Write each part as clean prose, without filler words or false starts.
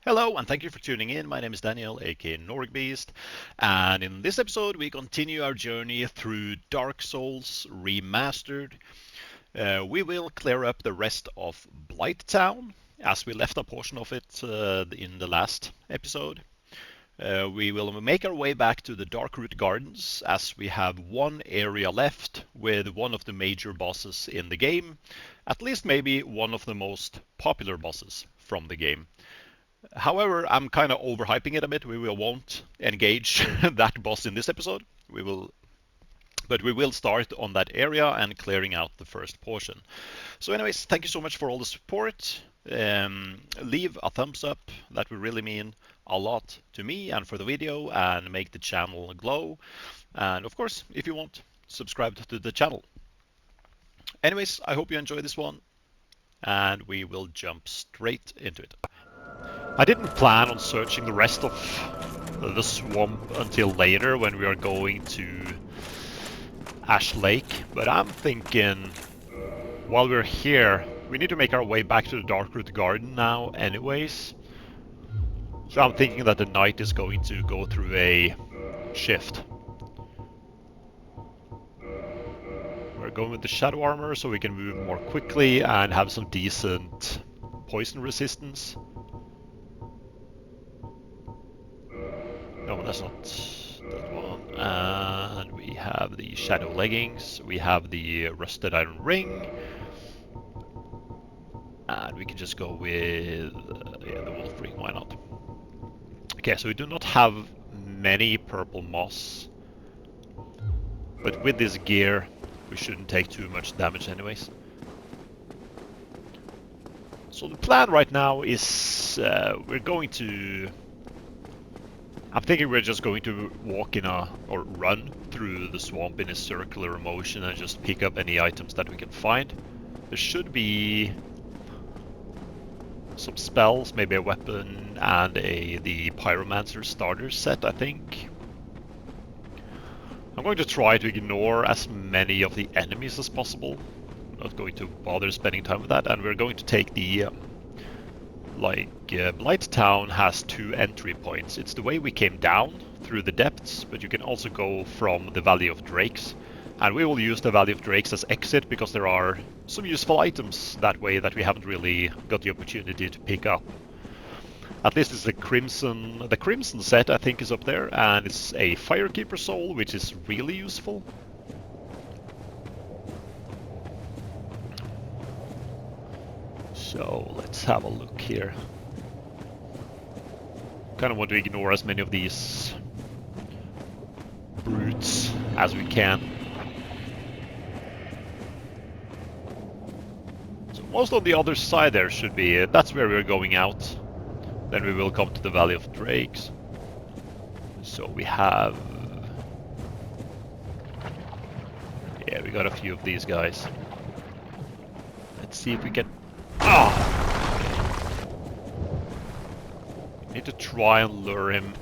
Hello and thank you for tuning in. My name is Daniel, aka Norgbeast, and in this episode we continue our journey through Dark Souls Remastered. We will clear up the rest of Blighttown, as we left a portion of it in the last episode. We will make our way back to the Darkroot Gardens, as we have one area left with one of the major bosses in the game, at least maybe one of the most popular bosses from the game. However, I'm kind of overhyping it a bit. We won't engage that boss in this episode. But we will start on that area and clearing out the first portion. So anyways, thank you so much for all the support. Leave a thumbs up. That would really mean a lot to me and for the video and make the channel glow. And of course, if you want, subscribe to the channel. Anyways, I hope you enjoy this one and we will jump straight into it. I didn't plan on searching the rest of the swamp until later when we are going to Ash Lake, but I'm thinking while we're here, we need to make our way back to the Darkroot Garden now anyways. So I'm thinking that the knight is going to go through a shift. We're going with the shadow armor so we can move more quickly and have some decent poison resistance. No, that's not that one. And we have the shadow leggings. We have the rusted iron ring. And we can just go with the wolf ring, why not? Okay, so we do not have many purple moss. But with this gear, we shouldn't take too much damage anyways. So the plan right now is we're going to... I'm thinking we're just going to walk or run through the swamp in a circular motion and just pick up any items that we can find. There should be some spells, maybe a weapon, and the Pyromancer starter set, I think. I'm going to try to ignore as many of the enemies as possible. I'm not going to bother spending time with that, and we're going to take the... Blighttown has two entry points. It's the way we came down through the depths, but you can also go from the Valley of Drakes. And we will use the Valley of Drakes as exit because there are some useful items that way that we haven't really got the opportunity to pick up. At least it's the Crimson set I think is up there, and it's a Firekeeper soul, which is really useful. So let's have a look here. Kind of want to ignore as many of these brutes as we can. So most on the other side there should be, that's where we're going out. Then we will come to the Valley of Drakes. So we have... yeah, we got a few of these guys. Let's see if we can... Need to try and lure him.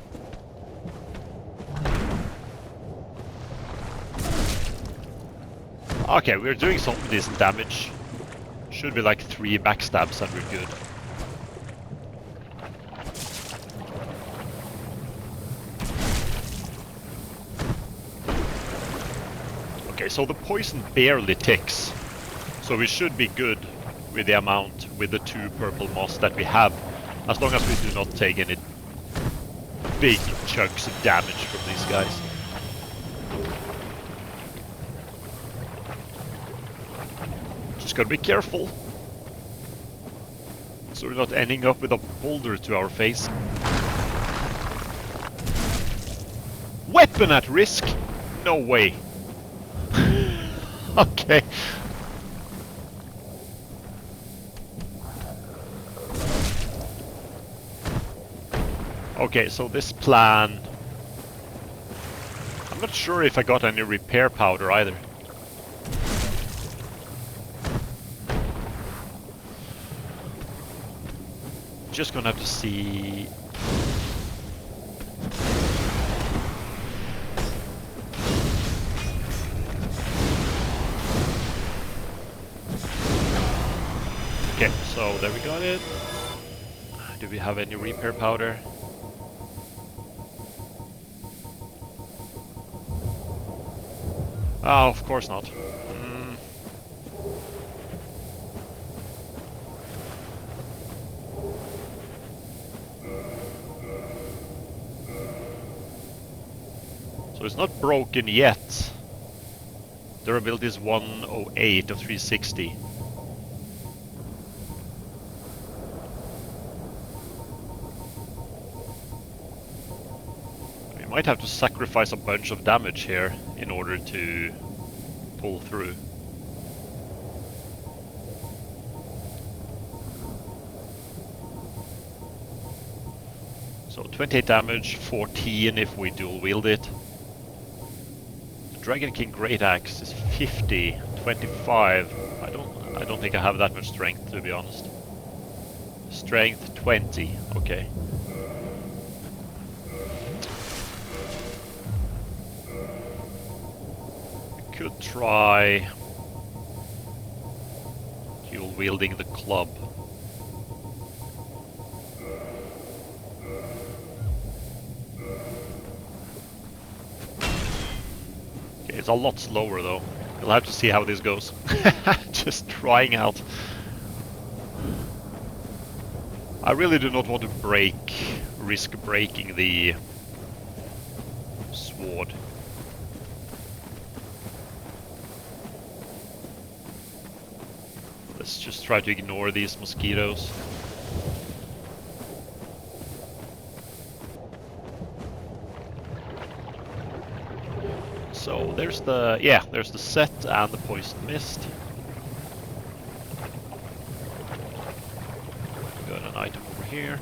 Okay, we're doing some decent damage. Should be like 3 backstabs and we're good. Okay, so the poison barely ticks. So we should be good with the amount, with the 2 purple moss that we have, as long as we do not take any big chunks of damage from these guys. Just gotta be careful, so we're not ending up with a boulder to our face. Weapon at risk? No way. Okay. Okay, so this plan... I'm not sure if I got any repair powder either. Just gonna have to see... Okay, so there we got it. Do we have any repair powder? Oh, of course not. So it's not broken yet. Durability is 108 of 360. We might have to sacrifice a bunch of damage here in order to pull through. So 28 damage, 14 if we dual wield it. Dragon King Great Axe is 50, 25. I don't think I have that much strength, to be honest. Strength 20, okay. We could try dual wielding the club. It's a lot slower though. We'll have to see how this goes. Just trying out. I really do not want to risk breaking the sword. Let's just try to ignore these mosquitoes. So there's the set and the poison mist. Got an item over here.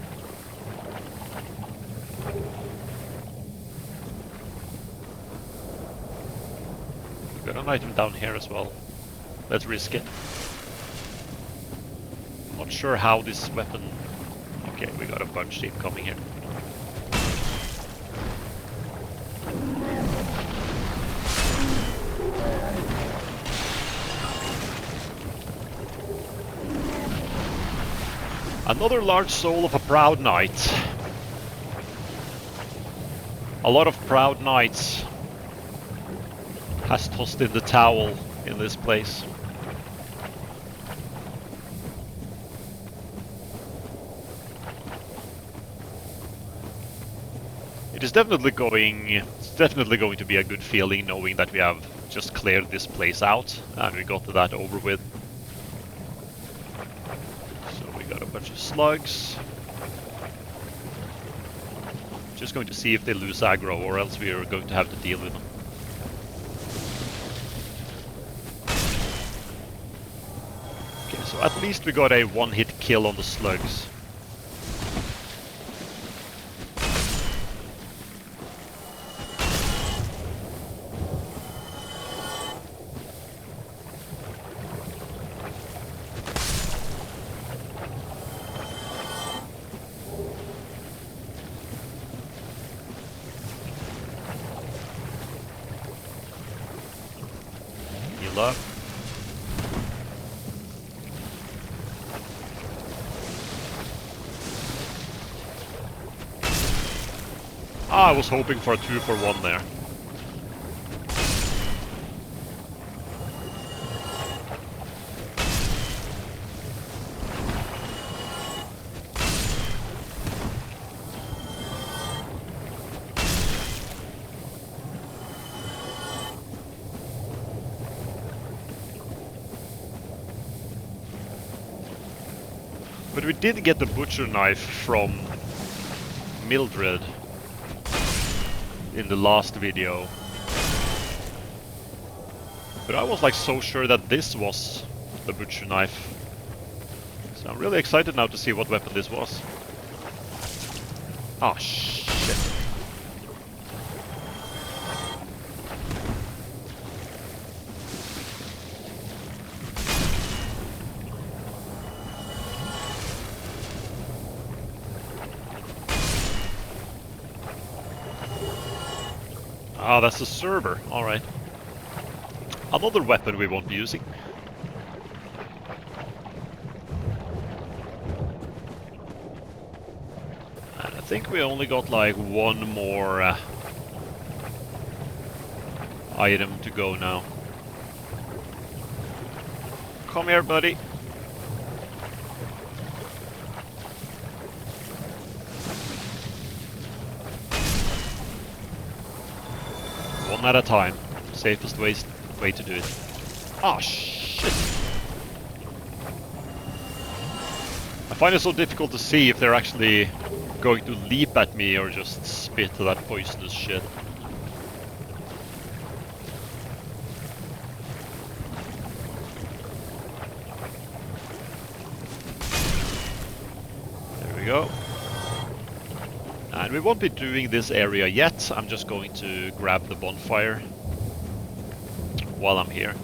Got an item down here as well. Let's risk it. Not sure how this weapon... Okay, we got a bunch incoming here. Another large soul of a proud knight. A lot of proud knights has tossed in the towel in this place. It's definitely going to be a good feeling knowing that we have just cleared this place out and we got that over with. Got a bunch of slugs. Just going to see if they lose aggro, or else we are going to have to deal with them. Okay, so at least we got a one-hit kill on the slugs. Up. I was hoping for a 2-for-1 there. But we did get the butcher knife from Mildred in the last video. But I was like so sure that this was the butcher knife. So I'm really excited now to see what weapon this was. Oh shit. Ah, that's a server. Alright. Another weapon we won't be using. think we only got like one more item to go now. Come here, buddy. One at a time. Safest way to do it. Ah, shit! I find it so difficult to see if they're actually going to leap at me or just spit that poisonous shit. There we go. And we won't be doing this area yet. I'm just going to grab the bonfire while I'm here.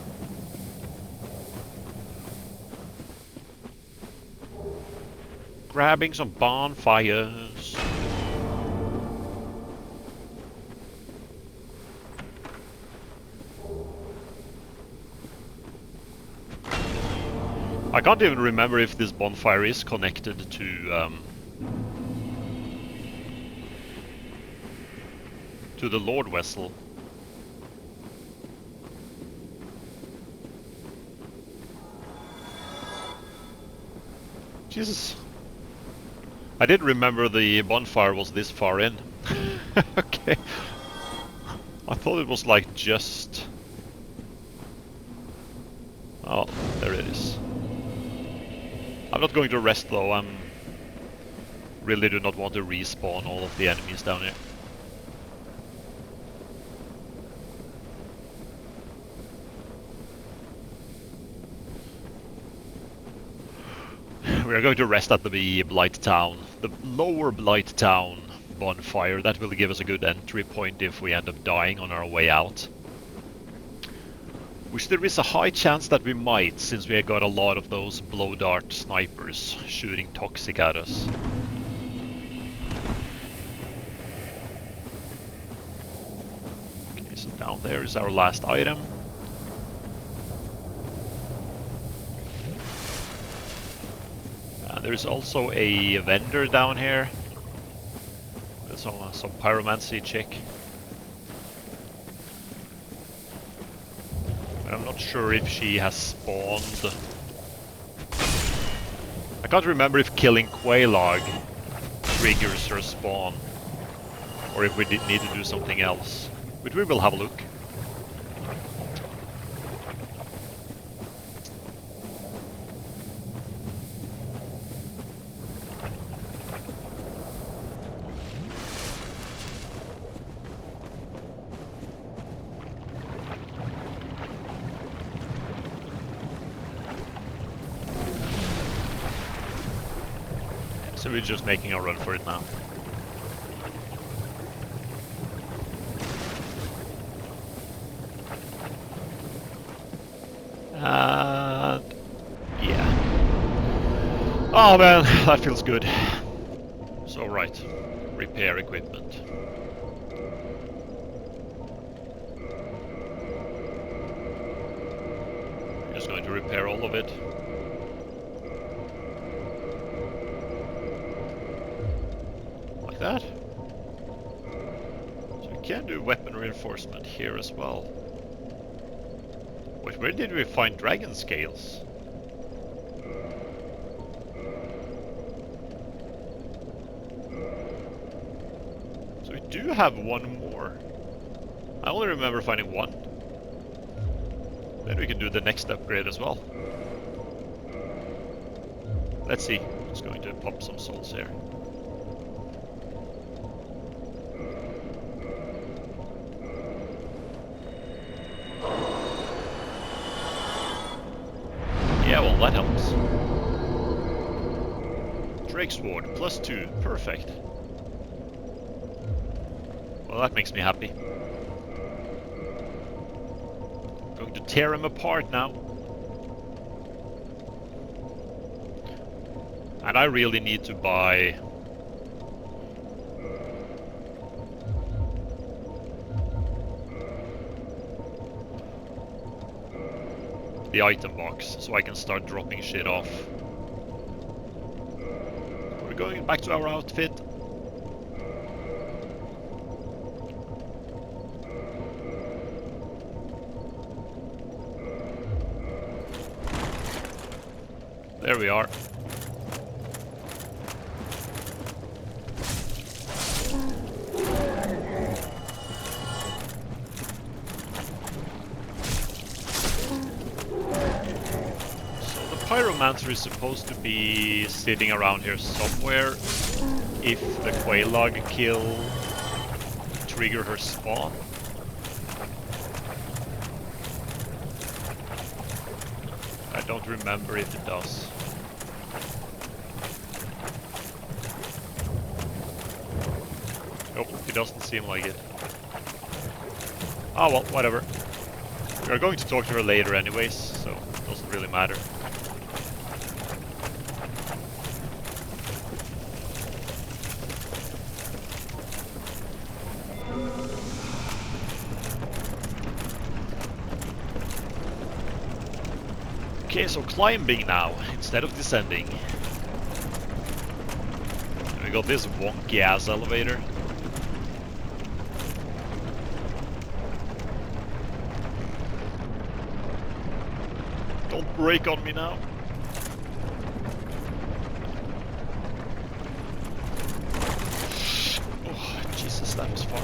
Grabbing some bonfires. I can't even remember if this bonfire is connected to the Lord vessel. Jesus. I didn't remember the bonfire was this far in. Okay. I thought it was like just... Oh, there it is. I'm not going to rest though, I'm... really do not want to respawn all of the enemies down here. We are going to rest at the Blighttown, the lower Blighttown bonfire. That will give us a good entry point if we end up dying on our way out. Which there is a high chance that we might, since we got a lot of those blow dart snipers shooting toxic at us. Okay, so down there is our last item. There's also a vendor down here. There's some pyromancy chick. I'm not sure if she has spawned. I can't remember if killing Quaylog triggers her spawn, or if we need to do something else. But we will have a look. So we're just making a run for it now. And yeah. Oh man, that feels good. So right, repair equipment. Just going to repair all of it. That. So we can do weapon reinforcement here as well. Wait, where did we find dragon scales? So we do have one more. I only remember finding one. Then we can do the next upgrade as well. Let's see. Just going to pop some souls here. Yeah, well, that helps. Drake Sword, +2, perfect. Well, that makes me happy. Going to tear him apart now. And I really need to buy... the item box, so I can start dropping shit off. We're going back to our outfit. There we are. Pyromancer is supposed to be sitting around here somewhere if the Quelaag kill trigger her spawn. I don't remember if it does. Nope, it doesn't seem like it. Oh well, whatever. We're going to talk to her later anyways, so it doesn't really matter. Okay, so climbing now, instead of descending. We got this wonky ass elevator. Don't break on me now. Oh, Jesus, that was far.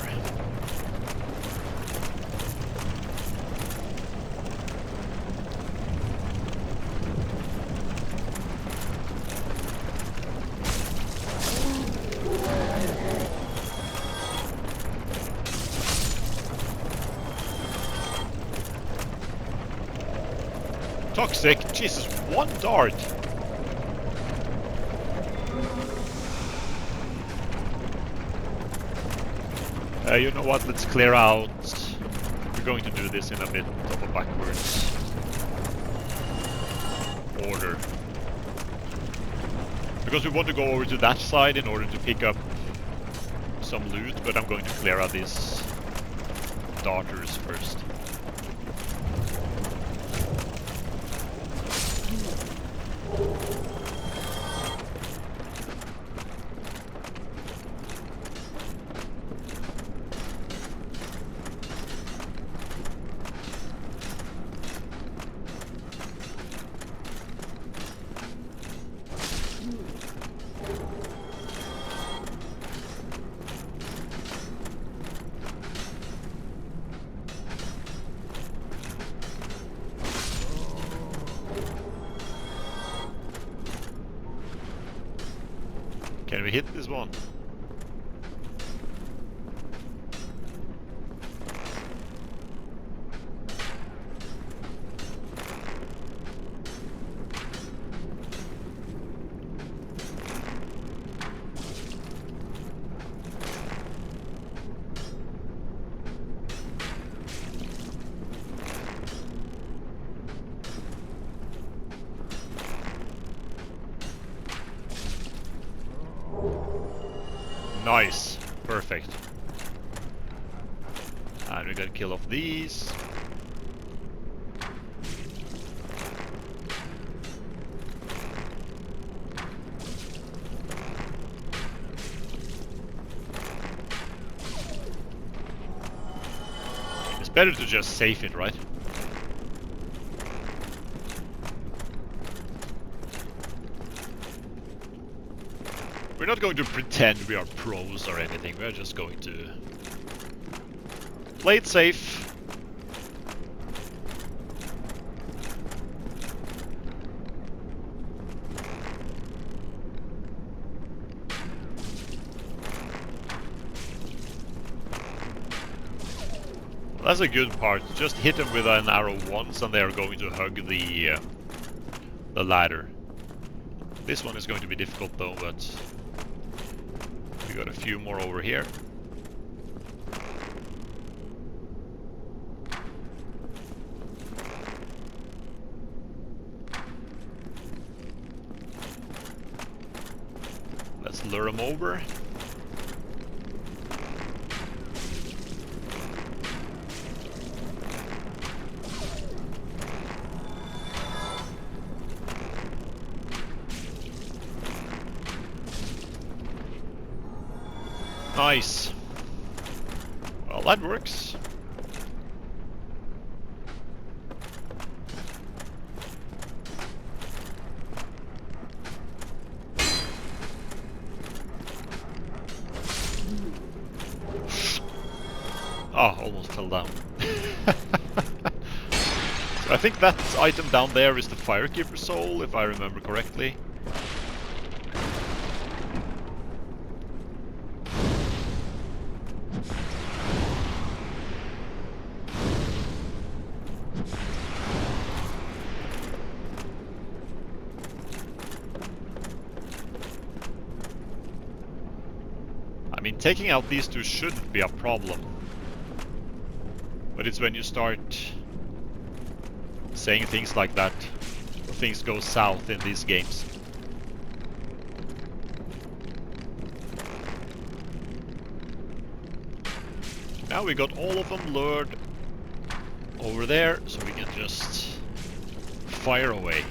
Toxic? Jesus, one dart! You know what, let's clear out. We're going to do this in a bit of a backwards order. Because we want to go over to that side in order to pick up some loot, but I'm going to clear out these darters first. Can we hit this one? Nice. Perfect. And we gotta kill off these. It's better to just save it, right? We're not going to pretend we are pros or anything, we're just going to play it safe. That's a good part, just hit them with an arrow once and they are going to hug the ladder. This one is going to be difficult though, but we got a few more over here. Let's lure them over. Nice. Well, that works. Oh, almost fell down. So I think that item down there is the Firekeeper soul, if I remember correctly. I mean, taking out these two shouldn't be a problem. But it's when you start saying things like that, things go south in these games. Now we got all of them lured over there, so we can just fire away.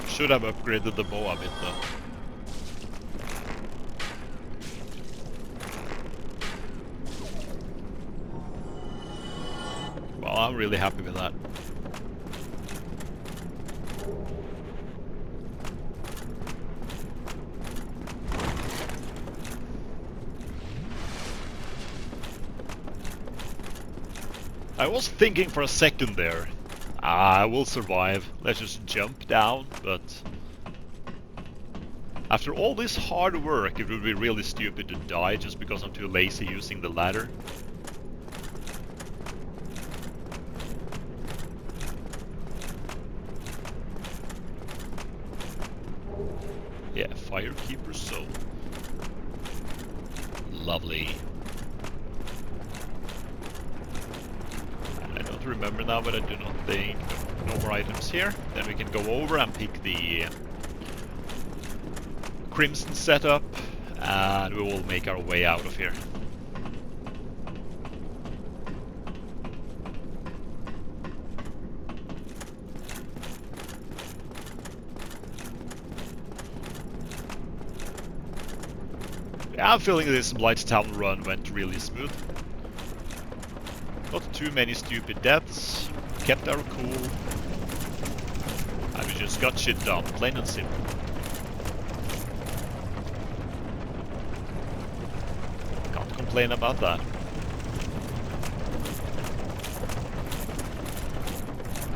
Should have upgraded the bow a bit though. Well, I'm really happy with that. I was thinking for a second there, I will survive, let's just jump down, but after all this hard work it would be really stupid to die just because I'm too lazy using the ladder. Yeah, Firekeeper soul. Lovely. I don't remember now, but I do not think no more items here. Then we can go over and pick the Crimson setup, and we will make our way out of here. Yeah, I'm feeling this Blighttown run went really smooth. Not too many stupid deaths, kept our cool, and we just got shit done, plain and simple. Can't complain about that.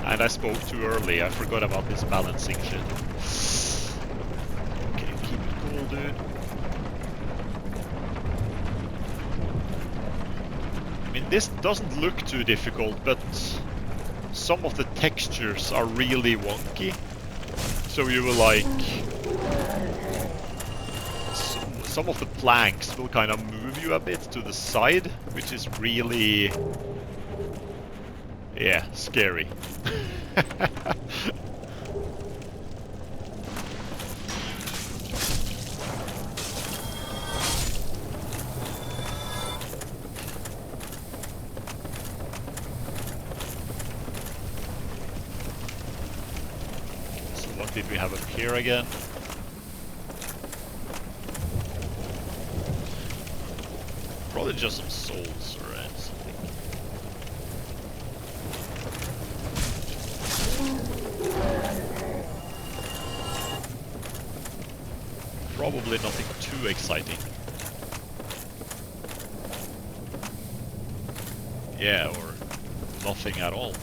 And I spoke too early, I forgot about this balancing shit. Okay, keep it cool, dude. I mean, this doesn't look too difficult, but some of the textures are really wonky. So you will like... some of the planks will kind of move you a bit to the side, which is really... yeah, scary. What did we have up here again? Probably just some souls or something. Probably nothing too exciting. Yeah, or nothing at all.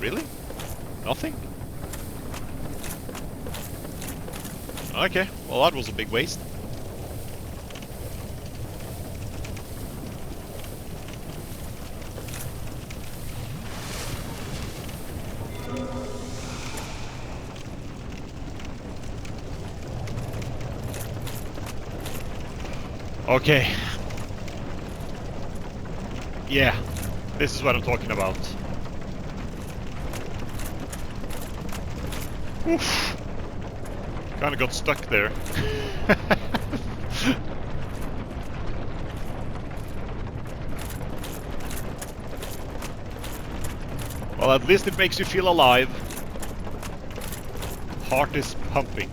Really? Nothing? Okay, well that was a big waste. Okay. Yeah, this is what I'm talking about. Oof. Kinda got stuck there. Well, at least it makes you feel alive. Heart is pumping.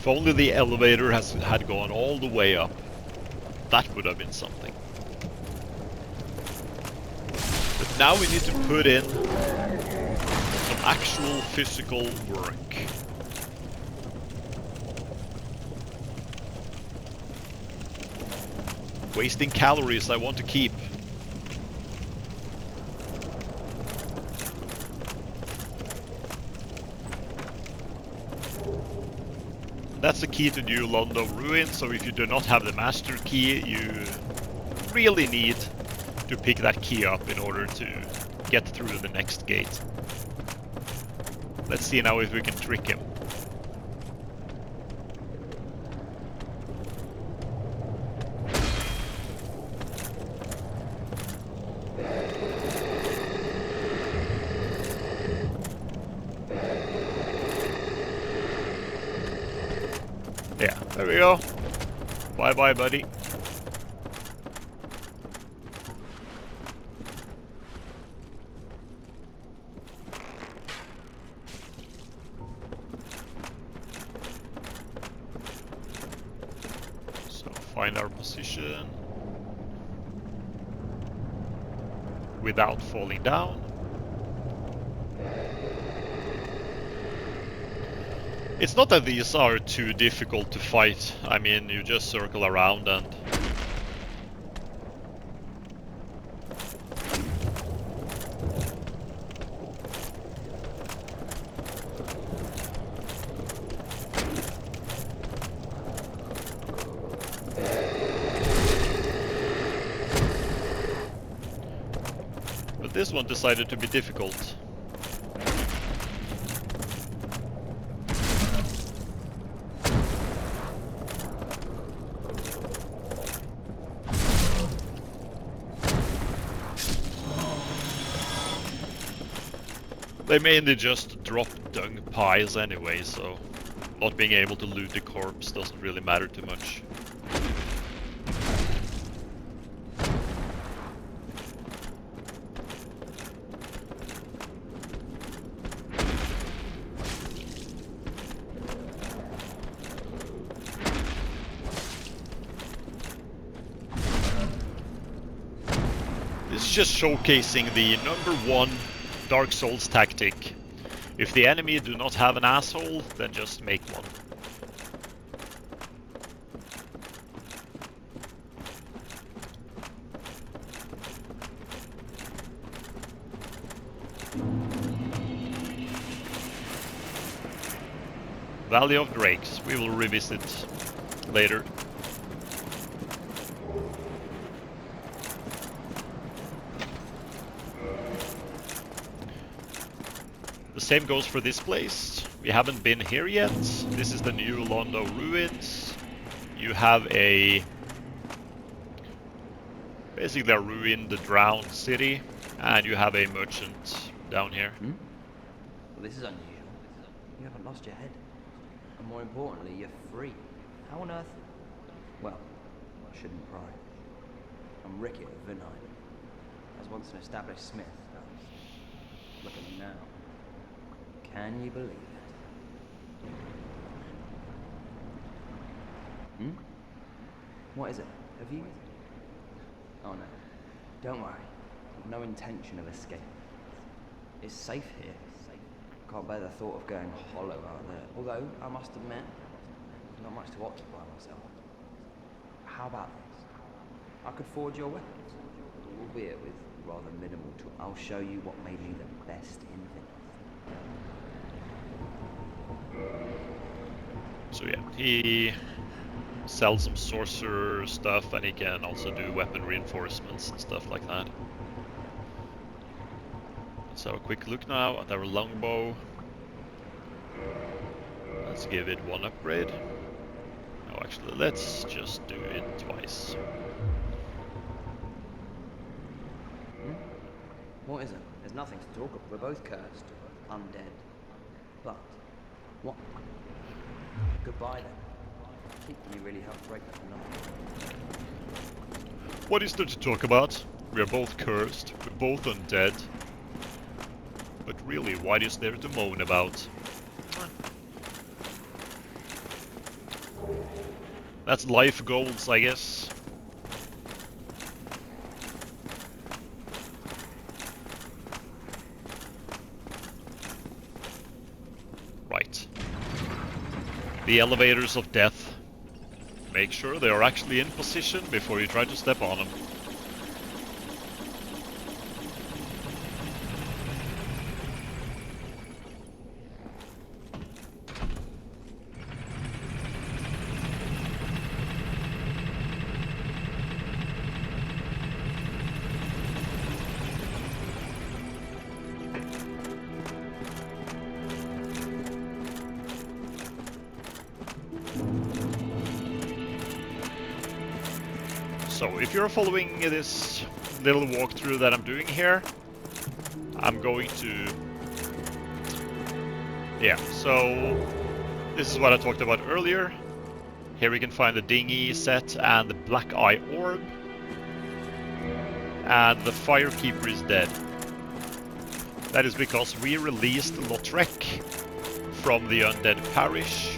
If only the elevator had gone all the way up, that would have been something. But now we need to put in some actual physical work. Wasting calories I want to keep. That's the key to New London Ruin, so if you do not have the master key, you really need to pick that key up in order to get through the next gate. Let's see now if we can trick him. Yeah, there we go. Bye-bye, buddy. So, find our position without falling down. It's not that these are too difficult to fight. I mean, you just circle around and... But this one decided to be difficult. They mainly just drop dung piles anyway, so not being able to loot the corpse doesn't really matter too much. This is just showcasing the #1 Dark Souls tactic. If the enemy do not have an asshole, then just make one. Valley of Drakes, we will revisit later. The same goes for this place. We haven't been here yet. This is the New London Ruins. You have basically a ruined, drowned city, and you have a merchant down here. Well, this is unusual. You haven't lost your head. And more importantly, you're free. How on earth? Well, I shouldn't pry. I'm Ricky of Vinheim. I was once an established smith. Look at me now. Can you believe it? What is it? Have you... Oh no. Don't worry. I've no intention of escape. It's safe here. Can't bear the thought of going hollow out there. Although, I must admit, not much to occupy myself. How about this? I could forge your weapons, albeit with rather minimal tools. I'll show you what made me the best in Vinheim. So yeah, he sells some sorcerer stuff, and he can also do weapon reinforcements and stuff like that. Let's have a quick look now at our longbow. Let's give it one upgrade. No, actually, let's just do it twice. What is it? There's nothing to talk of. We're both cursed, undead. But, what? Goodbye then. You really helped break that monotony. What is there to talk about? We are both cursed, we're both undead. But really, what is there to moan about? That's life goals, I guess. Right. The elevators of death. Make sure they are actually in position before you try to step on them. So if you're following this little walkthrough that I'm doing here, I'm going to... Yeah, so this is what I talked about earlier. Here we can find the dinghy set and the black eye orb. And the Firekeeper is dead. That is because we released Lordran from the Undead Parish.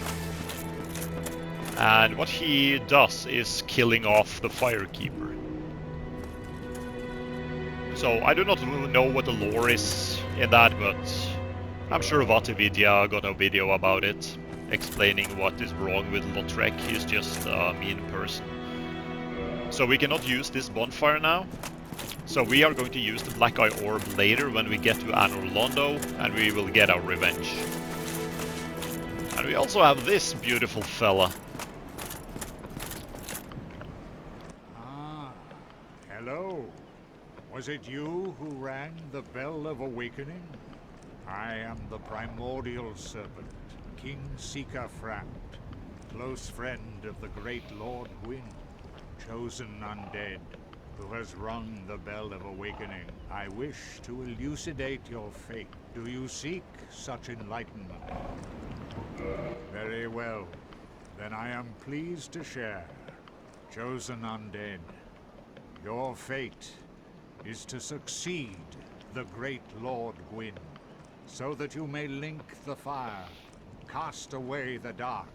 And what he does is killing off the Firekeeper. So I do not know what the lore is in that, but I'm sure Vatividya got a video about it, explaining what is wrong with Lordran. He's just a mean person. So we cannot use this bonfire now. So we are going to use the Black Eye Orb later when we get to Anor Londo, and we will get our revenge. And we also have this beautiful fella. Hello. Was it you who rang the Bell of Awakening? I am the primordial serpent, Kingseeker Frampt, close friend of the great Lord Gwyn, chosen undead, who has rung the Bell of Awakening. I wish to elucidate your fate. Do you seek such enlightenment? Very well. Then I am pleased to share. Chosen undead, your fate is to succeed the great Lord Gwyn, so that you may link the fire, cast away the dark,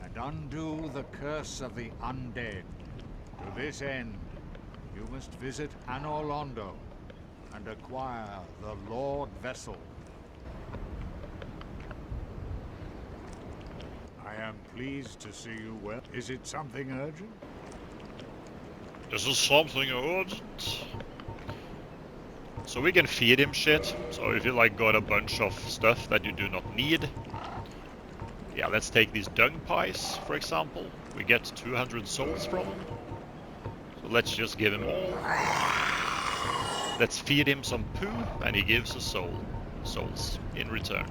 and undo the curse of the undead. To this end, you must visit Anor Londo and acquire the Lord Vessel. I am pleased to see you well. Is it something urgent? This is something urgent. So we can feed him shit. So if you like got a bunch of stuff that you do not need. Yeah, let's take these dung pies, for example. We get 200 souls from them. So let's just give him all. Let's feed him some poo, and he gives us souls in return.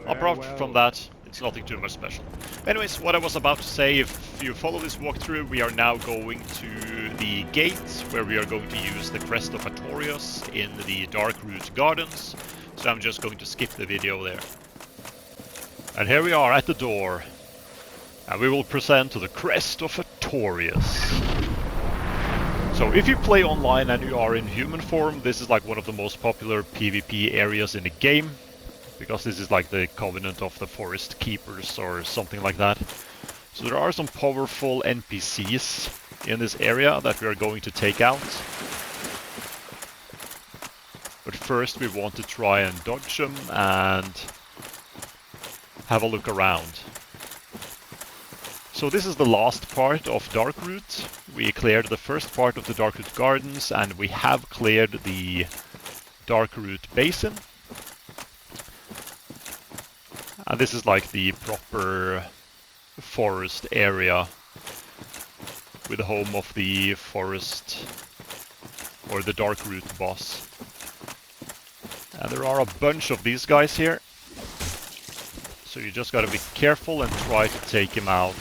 Apart from that, it's nothing too much special. Anyways, what I was about to say, if you follow this walkthrough, we are now going to the gate where we are going to use the crest of Artorias in the Darkroot Gardens. So I'm just going to skip the video there. And here we are at the door. And we will present to the crest of Artorias. So if you play online and you are in human form, this is like one of the most popular PvP areas in the game. Because this is like the Covenant of the Forest Keepers or something like that. So there are some powerful NPCs in this area that we are going to take out. But first we want to try and dodge them and have a look around. So this is the last part of Darkroot. We cleared the first part of the Darkroot Gardens and we have cleared the Darkroot Basin. And this is like the proper forest area with the home of the forest or the Darkroot boss. And there are a bunch of these guys here. So you just gotta be careful and try to take him out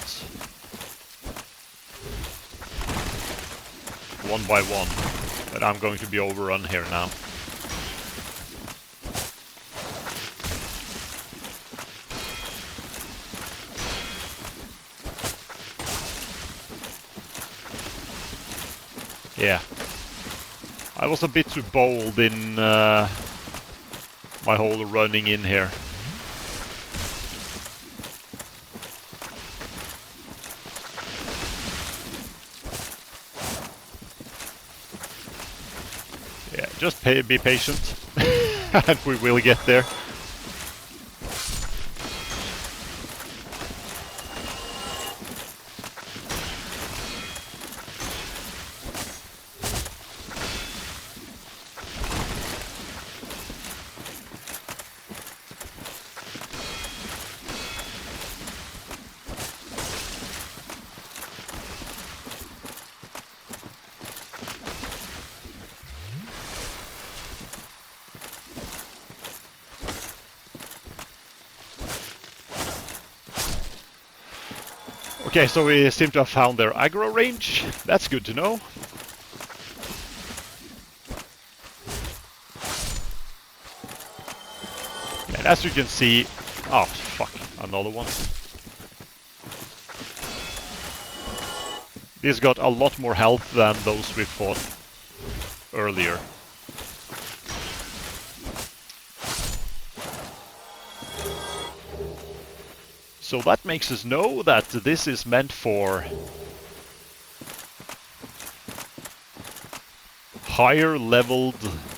one by one. But I'm going to be overrun here now. Yeah, I was a bit too bold in my whole running in here. just be patient, and we will get there. Okay, so we seem to have found their aggro range. That's good to know. And as you can see... Oh, fuck. Another one. This got a lot more health than those we fought earlier. So that makes us know that this is meant for higher leveled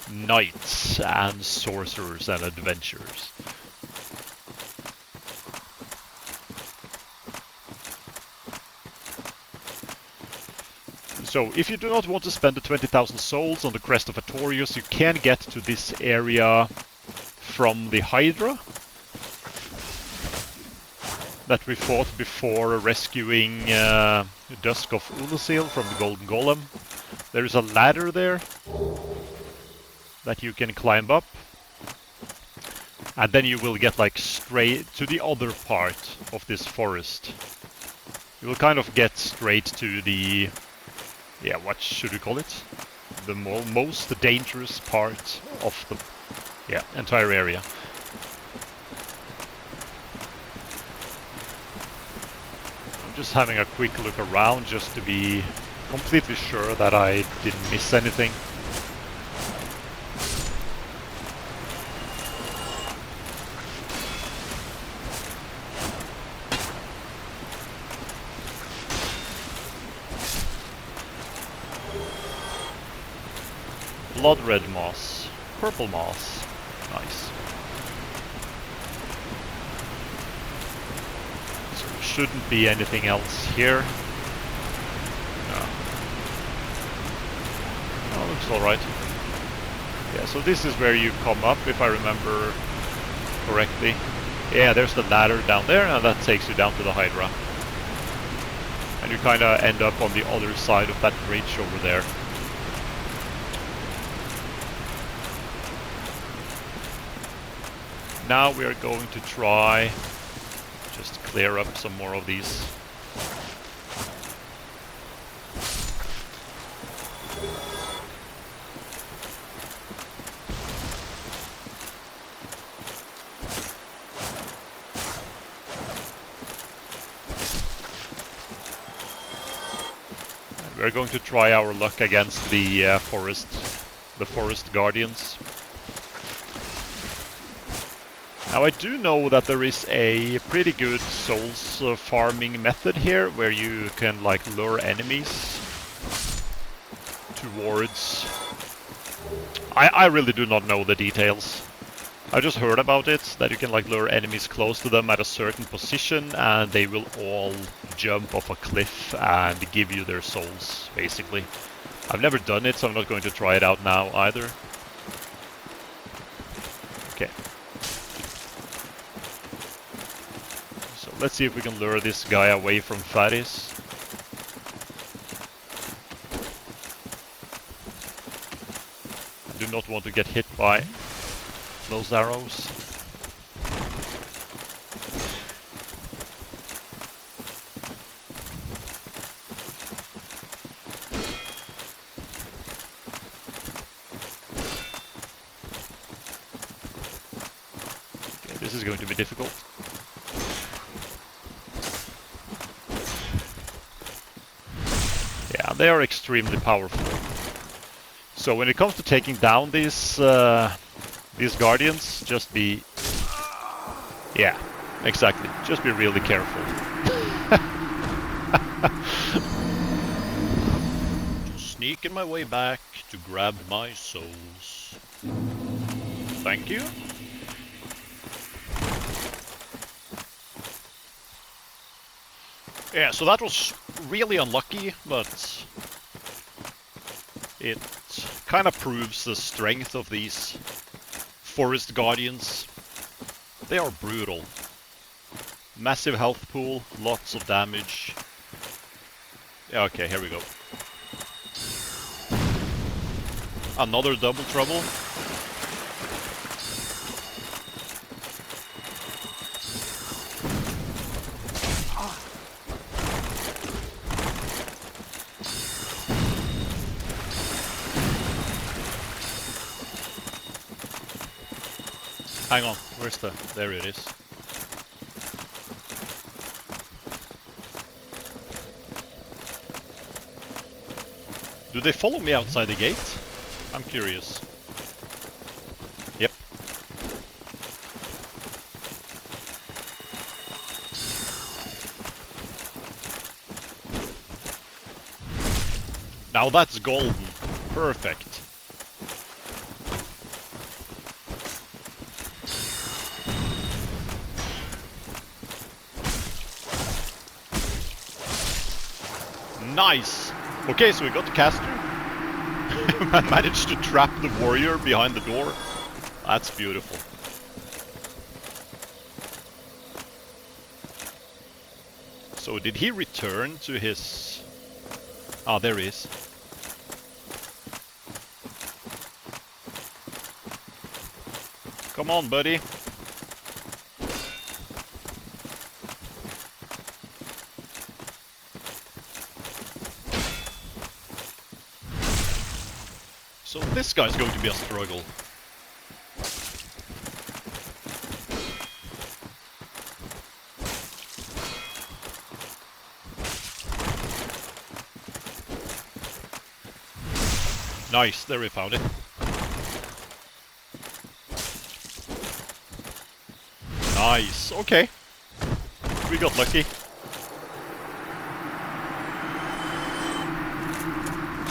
knights and sorcerers and adventurers. So if you do not want to spend the 20,000 souls on the crest of Artorias, you can get to this area from the Hydra that we fought before rescuing Dusk of Ulasil from the Golden Golem. There is a ladder there that you can climb up, and then you will get like straight to the other part of this forest. You will kind of get straight to the, yeah, what should we call it? The most dangerous part of the, yeah, entire area. Just having a quick look around just to be completely sure that I didn't miss anything. Blood red moss, purple moss, nice. Shouldn't be anything else here. No. Oh, looks alright. Yeah, so this is where you come up, if I remember correctly. Yeah, there's the ladder down there, and that takes you down to the Hydra. And you kinda end up on the other side of that bridge over there. Now we are going to try just clear up some more of these. And we're going to try our luck against the forest guardians. Now I do know that there is a pretty good souls farming method here, where you can like lure enemies towards... I really do not know the details. I just heard about it, that you can like lure enemies close to them at a certain position and they will all jump off a cliff and give you their souls, basically. I've never done it, so I'm not going to try it out now either. Okay. Let's see if we can lure this guy away from Faris. I do not want to get hit by those arrows. Okay, this is going to be difficult. They are extremely powerful. So when it comes to taking down these guardians, just be... Yeah, exactly. Just be really careful. Just sneaking my way back to grab my souls. Thank you. Yeah, so that was really unlucky, but it kind of proves the strength of these forest guardians. They are brutal. Massive health pool, lots of damage. Yeah, okay, here we go. Another double trouble. Hang on, where's the... there it is. Do they follow me outside the gate? I'm curious. Yep. Now that's golden. Perfect. Nice! Okay, so we got the caster. I managed to trap the warrior behind the door. That's beautiful. So did he return to his... Ah, there he is. Come on, buddy. So this guy's going to be a struggle. Nice, there we found it. Nice, okay. We got lucky.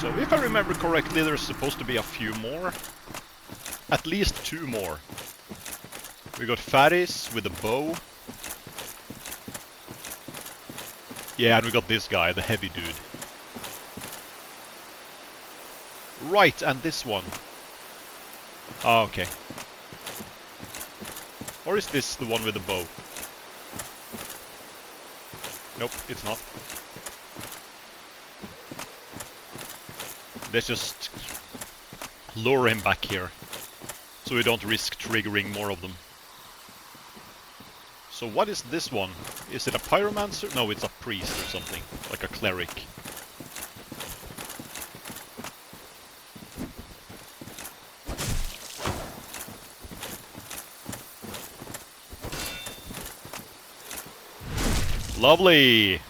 So if I remember correctly, there's supposed to be a few more. At least 2 more. We got Faris with a bow. Yeah, and we got this guy, the heavy dude. Right, and this one. Ah, okay. Or is this the one with the bow? Nope, it's not. Let's just lure him back here, so we don't risk triggering more of them. So what is this one? Is it a pyromancer? No, it's a priest or something, like a cleric. Lovely!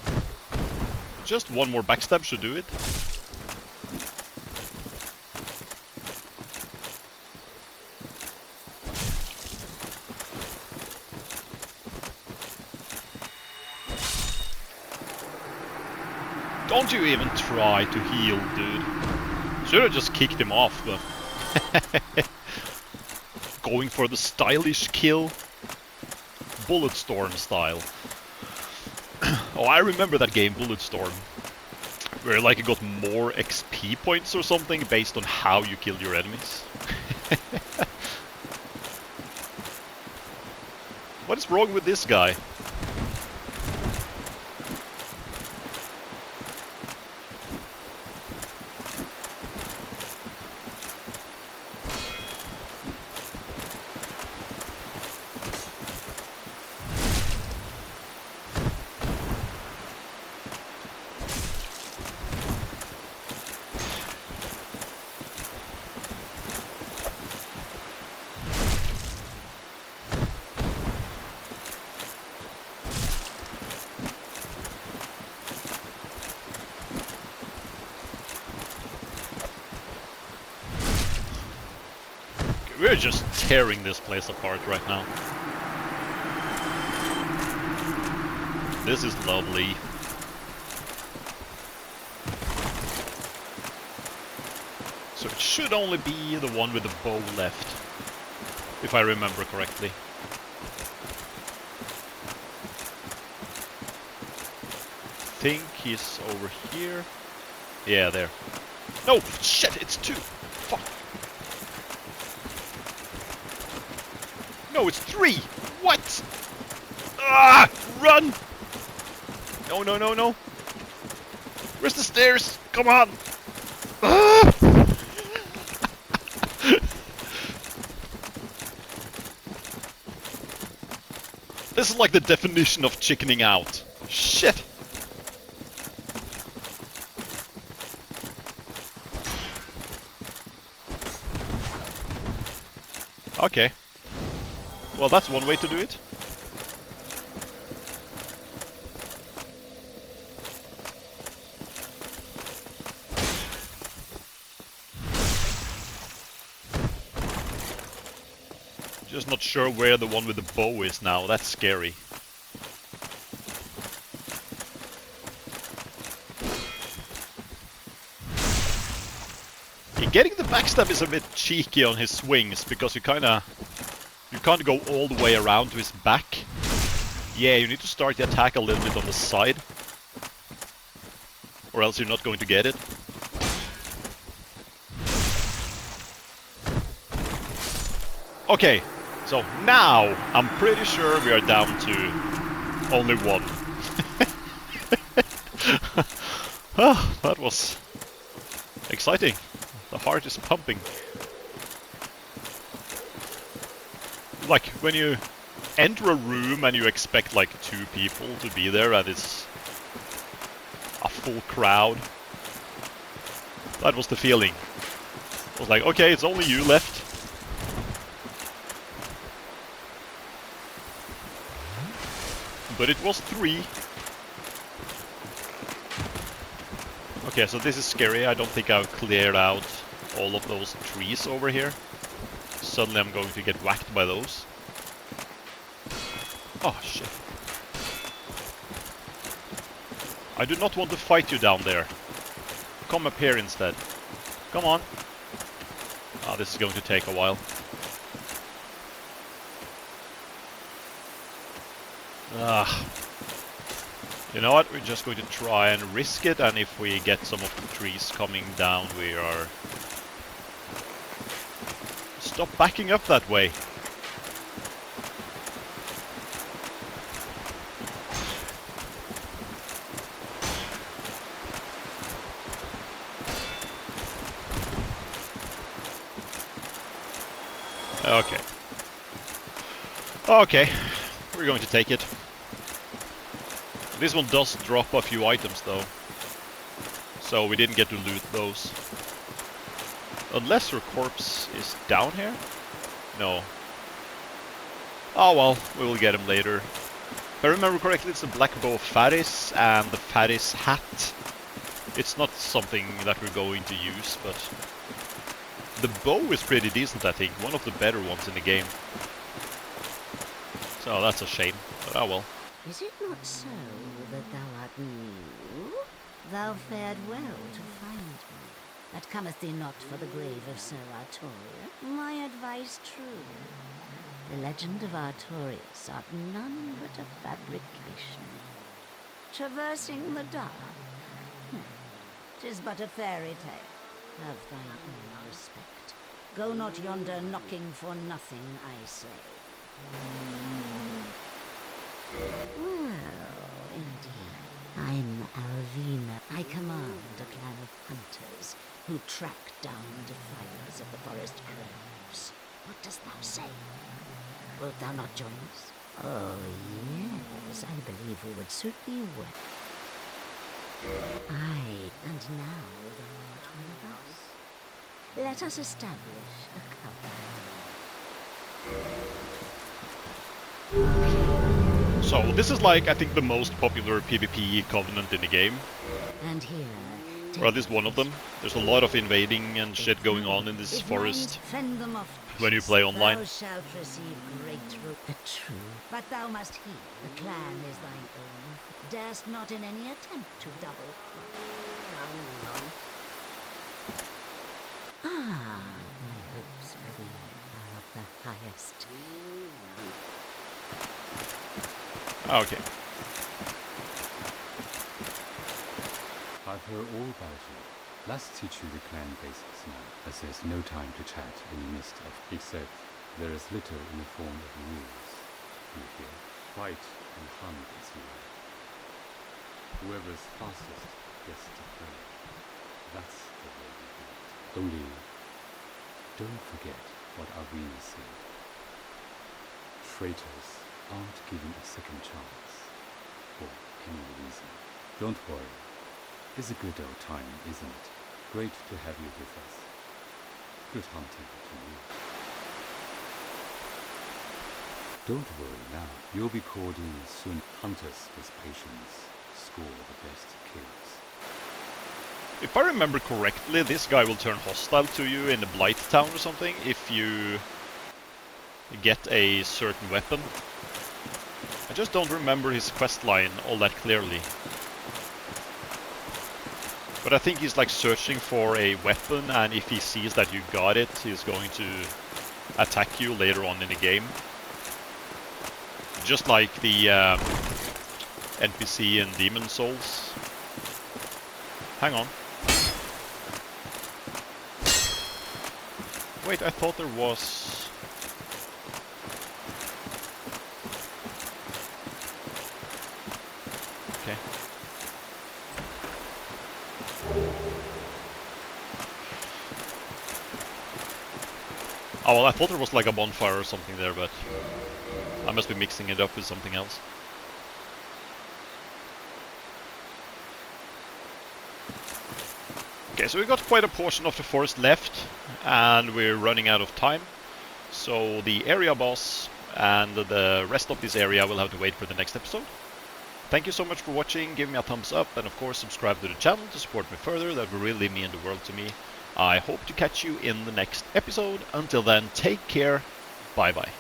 Just one more backstab should do it. Don't you even try to heal, dude. Should have just kicked him off, but... Going for the stylish kill. Bulletstorm style. Oh, I remember that game, Bulletstorm. Where like you got more XP points or something based on how you killed your enemies. What is wrong with this guy? We're just tearing this place apart right now. This is lovely. So it should only be the one with the bow left. if I remember correctly. I think he's over here. Yeah, there. No! Shit! It's 2! Fuck! No, it's 3! What? Ah! Run! No, no, no, no! Where's the stairs? Come on! Ah! This is like the definition of chickening out. Shit! Okay. Well, that's one way to do it. Just not sure where the one with the bow is now. That's scary. Yeah, getting the backstab is a bit cheeky on his swings because you can't go all the way around to his back. Yeah, you need to start the attack a little bit on the side, or else you're not going to get it. Okay. So now, I'm pretty sure we are down to only one. Ah, that was exciting. The heart is pumping. Like, when you enter a room and you expect like 2 people to be there and it's a full crowd. That was the feeling. I was like, okay, it's only you left. But it was 3. Okay, so this is scary. I don't think I've cleared out all of those trees over here. Suddenly I'm going to get whacked by those. Oh, shit. I do not want to fight you down there. Come up here instead. Come on. Ah, this is going to take a while. Ah. You know what? We're just going to try and risk it, and if we get some of the trees coming down, we are... Stop backing up that way. Okay. Okay. We're going to take it. This one does drop a few items though, so we didn't get to loot those. Unless her corpse is down here? No. Oh well, we will get him later. If I remember correctly, it's the black bow of Faris and the Faris hat. It's not something that we're going to use, but the bow is pretty decent, I think. One of the better ones in the game. So that's a shame, but oh well. Is it not so that thou art new? Thou fared well to find me. That cometh thee not for the grave of Sir Artorias. My advice true. The legend of Artorias art none but a fabrication. Traversing the dark. 'Tis but a fairy tale. Have thine own respect. Go not yonder knocking for nothing, I say. Well, indeed. I'm Alvina. I command a clan of hunters who track down defilers of the forest groves. What dost thou say? Wilt thou not join us? Oh, yes, I believe we would suit thee well. Aye, and now thou art one of us. Let us establish a covenant. So, this is like, I think, the most popular PvP covenant in the game. And here, or at least one of them. There's a lot of invading and shit going on in this forest when you play online. Thou shalt receive great true, but thou must heed, the clan is thine own. Darest not in any attempt to double. Ah, my hopes for thee are of the highest. test. Okay. I've heard all about you. Let's teach you the clan basics now, as there's no time to chat in the midst of... Except there is little in the form of rules. You hear? Fight and hunt as you like. Whoever's fastest gets to play. That's the way we do it. Only, don't forget what Alvina said. Traitors aren't given a second chance. For any reason. Don't worry. It's a good old time, isn't it? Great to have you with us. Good hunting to you. Don't worry now. You'll be called in soon. Hunters with patience score the best kills. If I remember correctly, this guy will turn hostile to you in the Blighttown or something if you get a certain weapon. I just don't remember his quest line all that clearly. But I think he's like searching for a weapon, and if he sees that you got it, he's going to attack you later on in the game. Just like the NPC in Demon Souls. Hang on. Wait, I thought there was... Okay. Oh, well, I thought there was like a bonfire or something there, but I must be mixing it up with something else. Okay, so we got quite a portion of the forest left, and we're running out of time. So the area boss and the rest of this area will have to wait for the next episode. Thank you so much for watching, give me a thumbs up, and of course subscribe to the channel to support me further. That would really mean the world to me. I hope to catch you in the next episode. Until then, take care. Bye bye.